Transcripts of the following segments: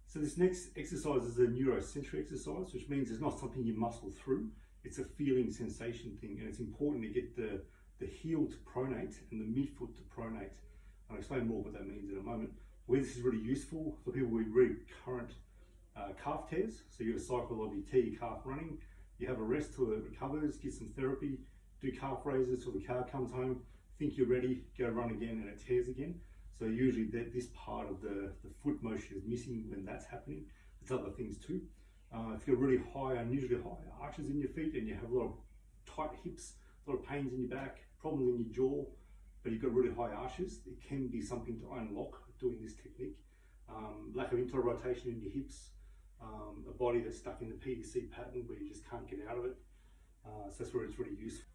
So this next exercise is a neurosensory exercise, which means it's not something you muscle through. It's a feeling sensation thing, and it's important to get the heel to pronate and the midfoot to pronate. I'll explain more what that means in a moment. Where this is really useful for people with really current calf tears. So you have a cycle of you tear your calf running, you have a rest till it recovers, get some therapy, do calf raises till the calf comes home, think you're ready, go run again and it tears again. So usually this part of the foot motion is missing when that's happening. There's other things too. If you've got really high, unusually high arches in your feet and you have a lot of tight hips, a lot of pains in your back, problems in your jaw, but you've got really high arches, it can be something to unlock doing this technique. Lack of internal rotation in your hips, a body that's stuck in the PDC pattern where you just can't get out of it. So that's where it's really useful.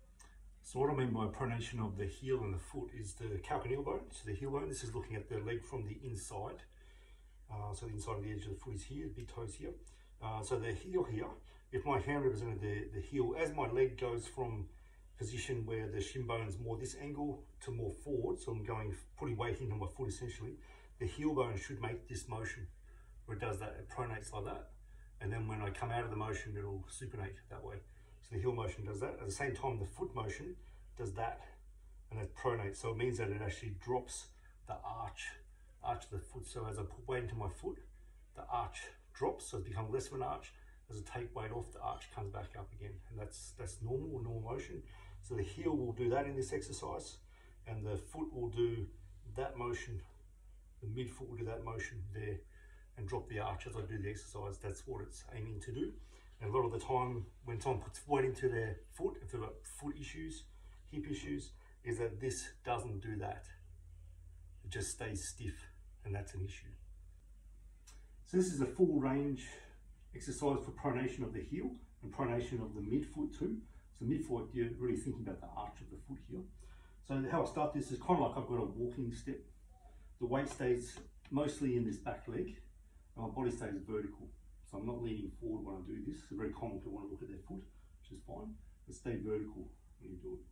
So what I mean by pronation of the heel and the foot is the calcaneal bone, so the heel bone. This is looking at the leg from the inside. So the inside of the edge of the foot is here, the big toes here. So the heel here, if my hand represented the heel, as my leg goes from position where the shin bone is more this angle to more forward, so I'm putting weight into my foot essentially, the heel bone should make this motion where it does that, it pronates like that. And then when I come out of the motion, it'll supinate that way. So the heel motion does that. At the same time, the foot motion does that, and it pronates. So it means that it actually drops the arch of the foot. So as I put weight into my foot, the arch drops, so it's become less of an arch. As I take weight off, the arch comes back up again. And that's normal motion. So the heel will do that in this exercise, and the foot will do that motion. The midfoot will do that motion there and drop the arch as I do the exercise. That's what it's aiming to do. And a lot of the time when someone puts weight into their foot, if they've got foot issues, hip issues, is that this doesn't do that. It just stays stiff, and that's an issue. So this is a full range exercise for pronation of the heel and pronation of the midfoot too. So midfoot, you're really thinking about the arch of the foot here. So how I start this is kind of like I've got a walking step. The weight stays mostly in this back leg, and my body stays vertical. So I'm not leaning forward when I do this. It's very common to want to look at their foot, which is fine, but stay vertical when you do it.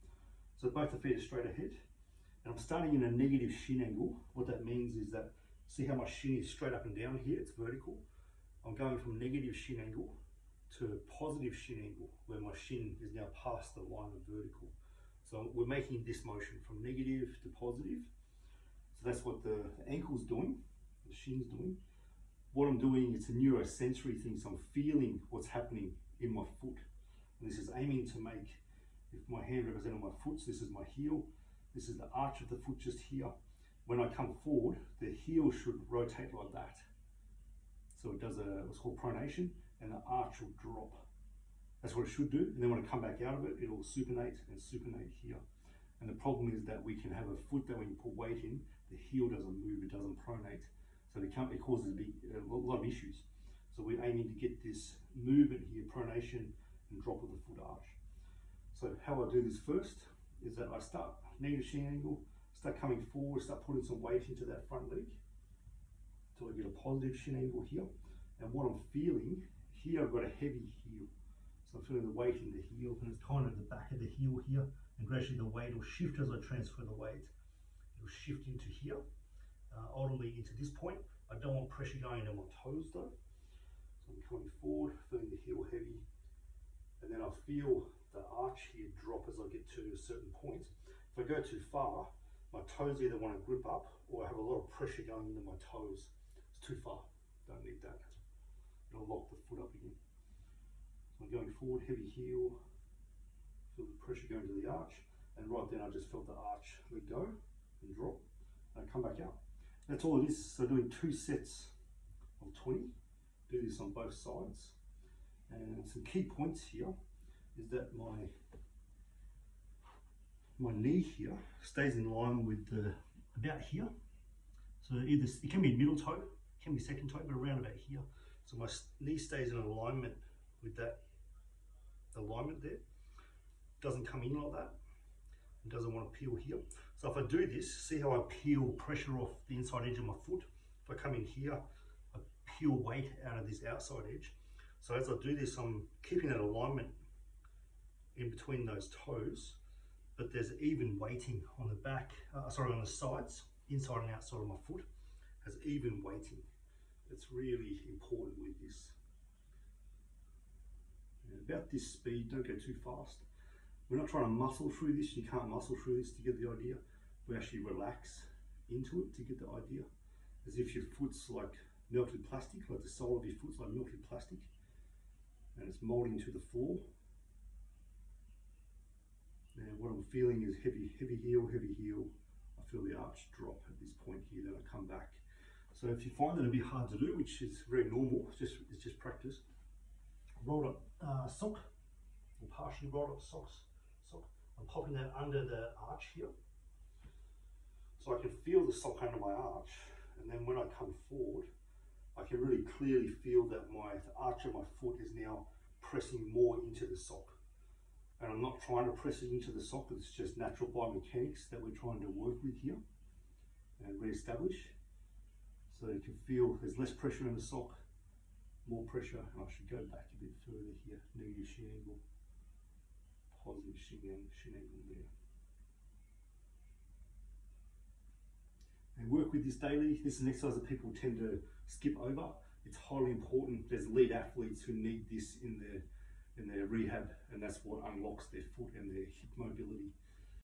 So both the feet are straight ahead, and I'm starting in a negative shin angle. What that means is that, see how my shin is straight up and down here, it's vertical. I'm going from negative shin angle to positive shin angle, where my shin is now past the line of vertical. So we're making this motion from negative to positive. So that's what the ankle's doing, the shin's doing. What I'm doing, it's a neurosensory thing, so I'm feeling what's happening in my foot. And this is aiming to make, if my hand represented my foot, so this is my heel, this is the arch of the foot just here. When I come forward, the heel should rotate like that. So it does what's called pronation, and the arch will drop. That's what it should do. And then when I come back out of it, it'll supinate and supinate here. And the problem is that we can have a foot that when you put weight in, the heel doesn't move, it doesn't pronate. So it causes a lot of issues. So we're aiming to get this movement here, pronation and drop of the foot arch. So how I do this first is that I start negative shin angle, start coming forward, start putting some weight into that front leg until I get a positive shin angle here. And what I'm feeling, here I've got a heavy heel. So I'm feeling the weight in the heel, and it's kind of the back of the heel here, and gradually the weight will shift as I transfer the weight. It'll shift into here. Ultimately into this point. I don't want pressure going into my toes though. So I'm coming forward, feeling the heel heavy, and then I feel the arch here drop as I get to a certain point. If I go too far, my toes either want to grip up or I have a lot of pressure going into my toes. It's too far, don't need that. It'll lock the foot up again. So I'm going forward, heavy heel, feel the pressure going to the arch, and right then I just felt the arch let go and drop, and I come back out. That's all it is. So doing 2 sets of 20, do this on both sides. And some key points here is that my knee here stays in line with about here. So either it can be middle toe, it can be second toe, but around about here. So my knee stays in alignment with that alignment there. Doesn't come in like that. It doesn't want to peel here. So if I do this, see how I peel pressure off the inside edge of my foot? If I come in here, I peel weight out of this outside edge. So as I do this, I'm keeping that alignment in between those toes, but there's even weighting on the back, on the sides, inside and outside of my foot, has even weighting. That's really important with this. And about this speed, don't go too fast. We're not trying to muscle through this. You can't muscle through this to get the idea. We actually relax into it to get the idea. As if your foot's like melted plastic, like the sole of your foot's like melted plastic. And it's molding to the floor. And what I'm feeling is heavy heel, heavy heel. I feel the arch drop at this point here, then I come back. So if you find it a bit hard to do, which is very normal, it's just practice. Roll up sock, or partially rolled up sock. I'm popping that under the arch here. So I can feel the sock under my arch, and then when I come forward, I can really clearly feel that the arch of my foot is now pressing more into the sock. And I'm not trying to press it into the sock, it's just natural biomechanics that we're trying to work with here and re-establish. So you can feel there's less pressure in the sock, more pressure, and I should go back a bit further here, negative shin angle, positive shin angle there. And work with this daily. This is an exercise that people tend to skip over. It's highly important. There's elite athletes who need this in their rehab, and that's what unlocks their foot and their hip mobility.